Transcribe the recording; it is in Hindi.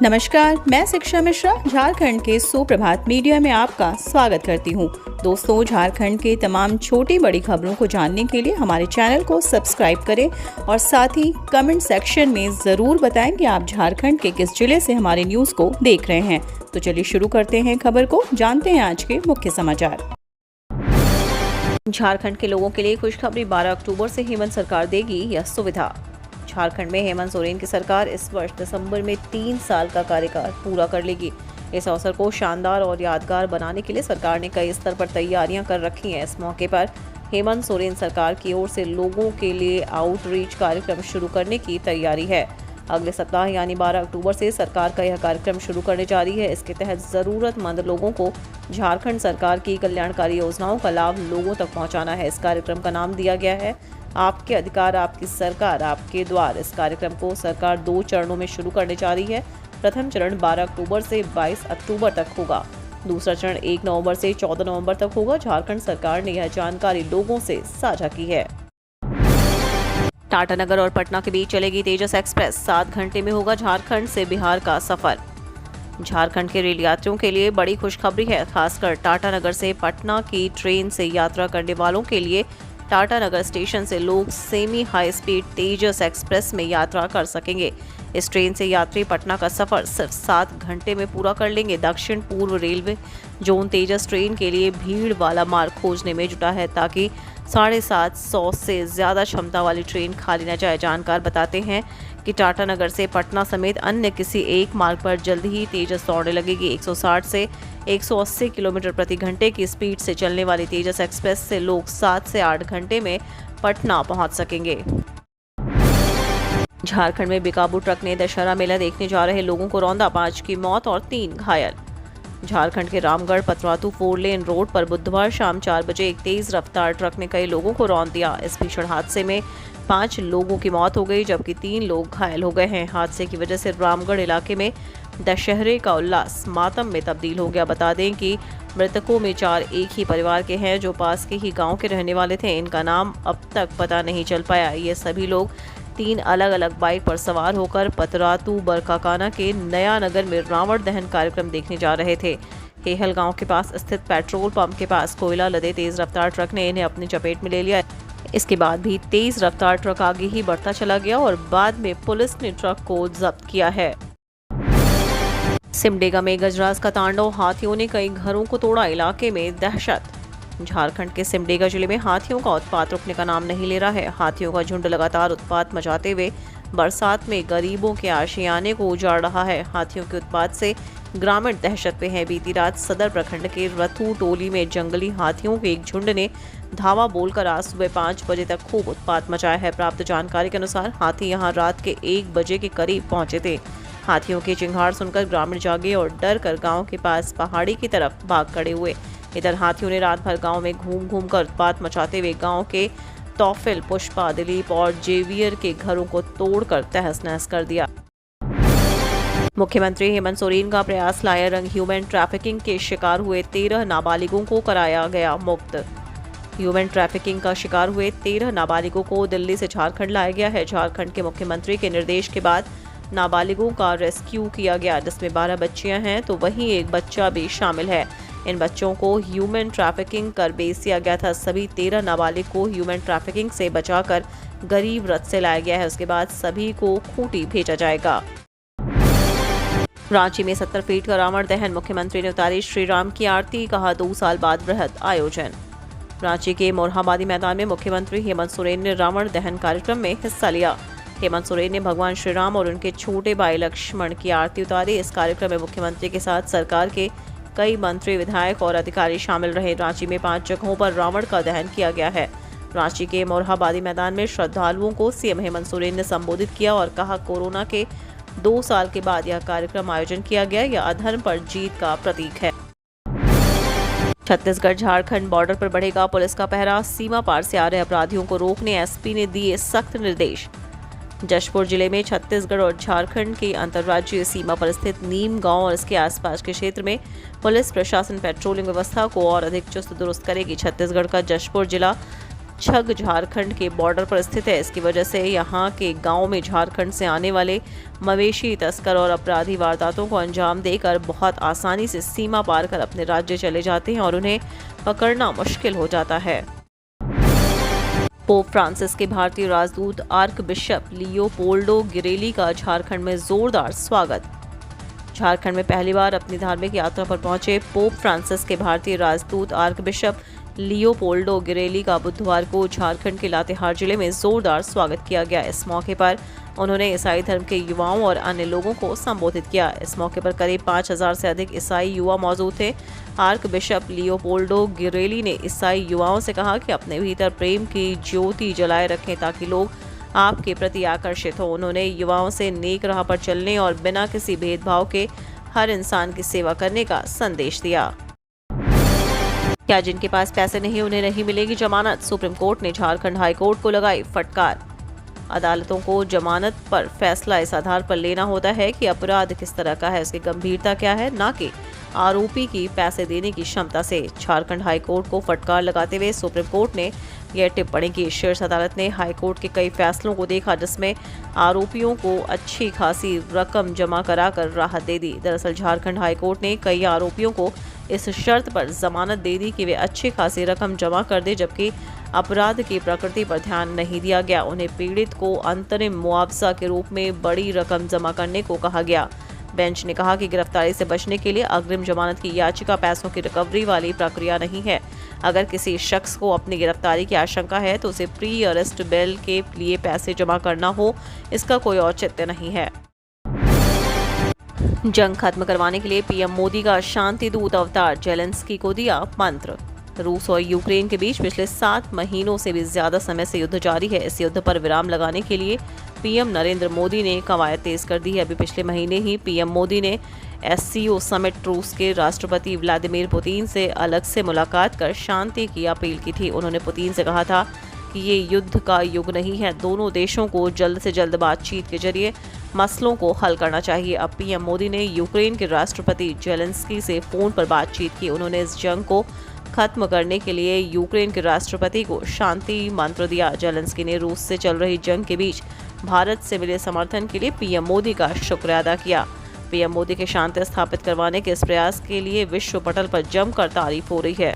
नमस्कार, मैं शिक्षा मिश्रा झारखंड के सुप्रभात मीडिया में आपका स्वागत करती हूँ। दोस्तों, झारखंड के तमाम छोटी बड़ी खबरों को जानने के लिए हमारे चैनल को सब्सक्राइब करें और साथ ही कमेंट सेक्शन में ज़रूर बताएं कि आप झारखंड के किस जिले से हमारे न्यूज़ को देख रहे हैं। तो चलिए शुरू करते हैं खबर को, जानते हैं आज के मुख्य समाचार। झारखंड के लोगों के लिए खुशखबरी, 12 अक्टूबर से हेमंत सरकार देगी यह सुविधा। झारखंड में हेमंत सोरेन की सरकार इस वर्ष दिसंबर में 3 साल का कार्यकाल पूरा कर लेगी। इस अवसर को शानदार और यादगार बनाने के लिए सरकार ने कई स्तर पर तैयारियां कर रखी हैं। इस मौके पर हेमंत सोरेन सरकार की ओर से लोगों के लिए आउटरीच कार्यक्रम शुरू करने की तैयारी है। अगले सप्ताह यानी 12 अक्टूबर से सरकार का यह कार्यक्रम शुरू करने जा रही है। इसके तहत ज़रूरतमंद लोगों को झारखंड सरकार की कल्याणकारी योजनाओं का लाभ लोगों तक पहुंचाना है। इस कार्यक्रम का नाम दिया गया है आपके अधिकार आपकी सरकार आपके द्वार। इस कार्यक्रम को सरकार 2 चरणों में शुरू करने जा रही है। प्रथम चरण 12 अक्टूबर से 22 अक्टूबर तक होगा। दूसरा चरण 1 नवंबर से 14 नवंबर तक होगा। झारखंड सरकार ने यह जानकारी लोगों से साझा की है। टाटानगर और पटना के बीच चलेगी तेजस एक्सप्रेस। 7 घंटे में होगा झारखंड से बिहार का सफर। झारखंड के रेल यात्रियों के लिए बड़ी खुशखबरी है। खासकर टाटानगर से पटना की ट्रेन से यात्रा करने वालों के लिए टाटानगर स्टेशन से लोग सेमी हाई स्पीड तेजस एक्सप्रेस में यात्रा कर सकेंगे। इस ट्रेन से यात्री पटना का सफर सिर्फ 7 घंटे में पूरा कर लेंगे। दक्षिण पूर्व रेलवे जोन तेजस ट्रेन के लिए भीड़ वाला मार्ग खोजने में जुटा है ताकि 750 से ज्यादा क्षमता वाली ट्रेन खाली न जाए। जानकार बताते हैं कि टाटानगर से पटना समेत अन्य किसी एक मार्ग पर जल्द ही तेजस दौड़ने लगेगी। 160 से 180 किलोमीटर प्रति घंटे की स्पीड से चलने वाली तेजस एक्सप्रेस से लोग 7 से 8 घंटे में पटना पहुंच सकेंगे। झारखंड में बेकाबू ट्रक ने दशहरा मेला देखने जा रहे लोगों को रौंदा, 5 की मौत और 3 घायल। झारखंड के रामगढ़ पतरातू 4 लेन रोड पर बुधवार शाम 4 बजे एक तेज रफ्तार ट्रक ने कई लोगों को रौंद दिया। इस भीषण हादसे में 5 लोगों की मौत हो गई जबकि 3 लोग घायल हो गए हैं। हादसे की वजह से रामगढ़ इलाके में दशहरे का उल्लास मातम में तब्दील हो गया। बता दें कि मृतकों में 4 एक ही परिवार के हैं जो पास के ही गांव के रहने वाले थे। इनका नाम अब तक पता नहीं चल पाया। ये सभी लोग 3 अलग अलग बाइक पर सवार होकर पतरातू बरकाकाना के नया नगर में रावण दहन कार्यक्रम देखने जा रहे थे। हेहल गांव के पास स्थित पेट्रोल पंप के पास कोयला लदे तेज रफ्तार ट्रक ने इन्हें अपनी चपेट में ले लिया। इसके बाद भी तेज रफ्तार ट्रक आगे ही बढ़ता चला गया और बाद में पुलिस ने ट्रक को जब्त किया है। सिमडेगा में गजराज का तांडव, हाथियों ने कई घरों को तोड़ा, इलाके में दहशत। झारखंड के सिमडेगा जिले में हाथियों का उत्पात रुकने का नाम नहीं ले रहा है। हाथियों का झुंड लगातार उत्पात मचाते हुए बरसात में गरीबों के आशियाने को उजाड़ रहा है। हाथियों के उत्पात से ग्रामीण दहशत में है। बीती रात सदर प्रखंड के रथू टोली में जंगली हाथियों के एक झुंड ने धावा बोलकर आज सुबह 5 बजे तक खूब उत्पात मचाया है। प्राप्त जानकारी के अनुसार हाथी यहां रात के 1 बजे के करीब पहुंचे थे। हाथियों की चिंगार सुनकर ग्रामीण जागे और डर कर गांव के पास पहाड़ी की तरफ भाग खड़े हुए। इधर हाथियों ने रात भर गांव में घूम घूम कर उत्पात मचाते हुए गांव के तौफिल, पुष्पा, दिलीप और जेवियर के घरों को तोड़कर तहस नहस कर दिया। मुख्यमंत्री हेमंत सोरेन का प्रयास लाया रंग, ह्यूमन ट्रैफिकिंग के शिकार हुए 13 नाबालिगों को कराया गया मुक्त। ह्यूमन ट्रैफिकिंग का शिकार हुए 13 नाबालिगों को दिल्ली से झारखंड लाया गया है। झारखंड के मुख्यमंत्री के निर्देश के बाद नाबालिगों का रेस्क्यू किया गया, जिसमें 12 बच्चियां हैं तो वहीं एक बच्चा भी शामिल है। इन बच्चों को ह्यूमन ट्रैफिकिंग कर बेच दिया गया था। सभी 13 नाबालिग को ह्यूमन ट्रैफिकिंग से बचाकर गरीब रथ से लाया गया है। उसके बाद सभी को खूंटी भेजा जाएगा। रांची में 70 फीट का रावण दहन, मुख्यमंत्री ने उतारी श्री राम की आरती, कहा 2 साल बाद बृहद आयोजन। रांची के मोरहाबादी मैदान में मुख्यमंत्री हेमंत सोरेन ने रावण दहन कार्यक्रम में हिस्सा लिया। हेमंत सोरेन ने भगवान श्री राम और उनके छोटे भाई लक्ष्मण की आरती उतारी। इस कार्यक्रम में मुख्यमंत्री के साथ सरकार के कई मंत्री, विधायक और अधिकारी शामिल रहे। रांची में 5 जगहों पर रावण का दहन किया गया है। रांची के मोरहाबादी मैदान में श्रद्धालुओं को सीएम हेमंत सोरेन ने संबोधित किया और कहा कोरोना के 2 साल के बाद यह कार्यक्रम आयोजन किया गया। यह अधर्म पर जीत का प्रतीक है। छत्तीसगढ़ झारखंड बॉर्डर पर बढ़ेगा पुलिस का पहरा, सीमा पार से आ रहे अपराधियों को रोकने एसपी ने दिए सख्त निर्देश। जशपुर जिले में छत्तीसगढ़ और झारखंड की अंतर्राज्यीय सीमा पर स्थित नीम गांव और इसके आसपास के क्षेत्र में पुलिस प्रशासन पेट्रोलिंग व्यवस्था को और अधिक चुस्त दुरुस्त करेगी। छत्तीसगढ़ का जशपुर जिला छग झारखंड के बॉर्डर पर स्थित है। इसकी वजह से यहाँ के गांव में झारखंड से आने वाले मवेशी तस्कर और अपराधी वारदातों को अंजाम देकर बहुत आसानी से सीमा पार कर अपने राज्य चले जाते हैं और उन्हें पकड़ना मुश्किल हो जाता है। पोप फ्रांसिस के भारतीय राजदूत आर्क बिशप लियोपोल्डो गिरेली का झारखंड में जोरदार स्वागत। झारखंड में पहली बार अपनी धार्मिक यात्रा पर पहुंचे पोप फ्रांसिस के भारतीय राजदूत आर्क बिशप लियोपोल्डो गिरेली का बुधवार को झारखंड के लातेहार जिले में जोरदार स्वागत किया गया। इस मौके पर उन्होंने ईसाई धर्म के युवाओं और अन्य लोगों को संबोधित किया। इस मौके पर करीब 5000 से अधिक ईसाई युवा मौजूद थे। आर्क बिशप लियोपोल्डो गिरेली ने ईसाई युवाओं से कहा कि अपने भीतर प्रेम की ज्योति जलाए रखें ताकि लोग आपके प्रति आकर्षित हो। उन्होंने युवाओं से नेक राह पर चलने और बिना किसी भेदभाव के हर इंसान की सेवा करने का संदेश दिया। क्या जिनके पास पैसे नहीं उन्हें नहीं मिलेगी जमानत? सुप्रीम कोर्ट ने झारखंड हाई कोर्ट को लगाई फटकार। अदालतों को जमानत पर फैसला इस आधार पर लेना होता है कि अपराध किस तरह का है, उसकी गंभीरता क्या है, ना कि आरोपी की पैसे देने की क्षमता से। झारखंड हाई कोर्ट को फटकार लगाते हुए सुप्रीम कोर्ट ने यह टिप्पणी की। शीर्ष अदालत ने हाई कोर्ट के कई फैसलों को देखा जिसमें आरोपियों को अच्छी खासी रकम जमा कराकर राहत दे दी। दरअसल झारखंड हाई कोर्ट ने कई आरोपियों को इस शर्त पर जमानत दे दी कि वे अच्छी खासी रकम जमा कर दे, जबकि अपराध की प्रकृति पर ध्यान नहीं दिया गया। उन्हें पीड़ित को अंतरिम मुआवजा के रूप में बड़ी रकम जमा करने को कहा गया। बेंच ने कहा कि गिरफ्तारी से बचने के लिए अग्रिम जमानत की याचिका पैसों की रिकवरी वाली प्रक्रिया नहीं है। अगर किसी शख्स को अपनी गिरफ्तारी की आशंका है तो उसे प्री अरेस्ट बेल के लिए पैसे जमा करना हो, इसका कोई औचित्य नहीं है। जंग खत्म करवाने के लिए पीएम मोदी का शांति दूत अवतार, जेलेंस्की को दिया मंत्र। रूस और यूक्रेन के बीच पिछले 7 महीनों से भी ज्यादा समय से युद्ध जारी है। इस युद्ध पर विराम लगाने के लिए पीएम नरेंद्र मोदी ने कवायद तेज कर दी है। अभी पिछले महीने ही पीएम मोदी ने एससीओ समिट रूस के राष्ट्रपति व्लादिमीर पुतिन से अलग से मुलाकात कर शांति की अपील की थी। उन्होंने पुतिन से कहा था कि ये युद्ध का युग नहीं है, दोनों देशों को जल्द से जल्द बातचीत के जरिए मसलों को हल करना चाहिए। अब पीएम मोदी ने यूक्रेन के राष्ट्रपति जेलेंस्की से फोन पर बातचीत की। उन्होंने इस जंग को खत्म करने के लिए यूक्रेन के राष्ट्रपति को शांति मंत्र दिया। जेलेंस्की ने रूस से चल रही जंग के बीच भारत से मिले समर्थन के लिए पीएम मोदी का शुक्रिया अदा किया। पीएम मोदी के शांति स्थापित करवाने के इस प्रयास के लिए विश्व पटल पर जमकर तारीफ हो रही है।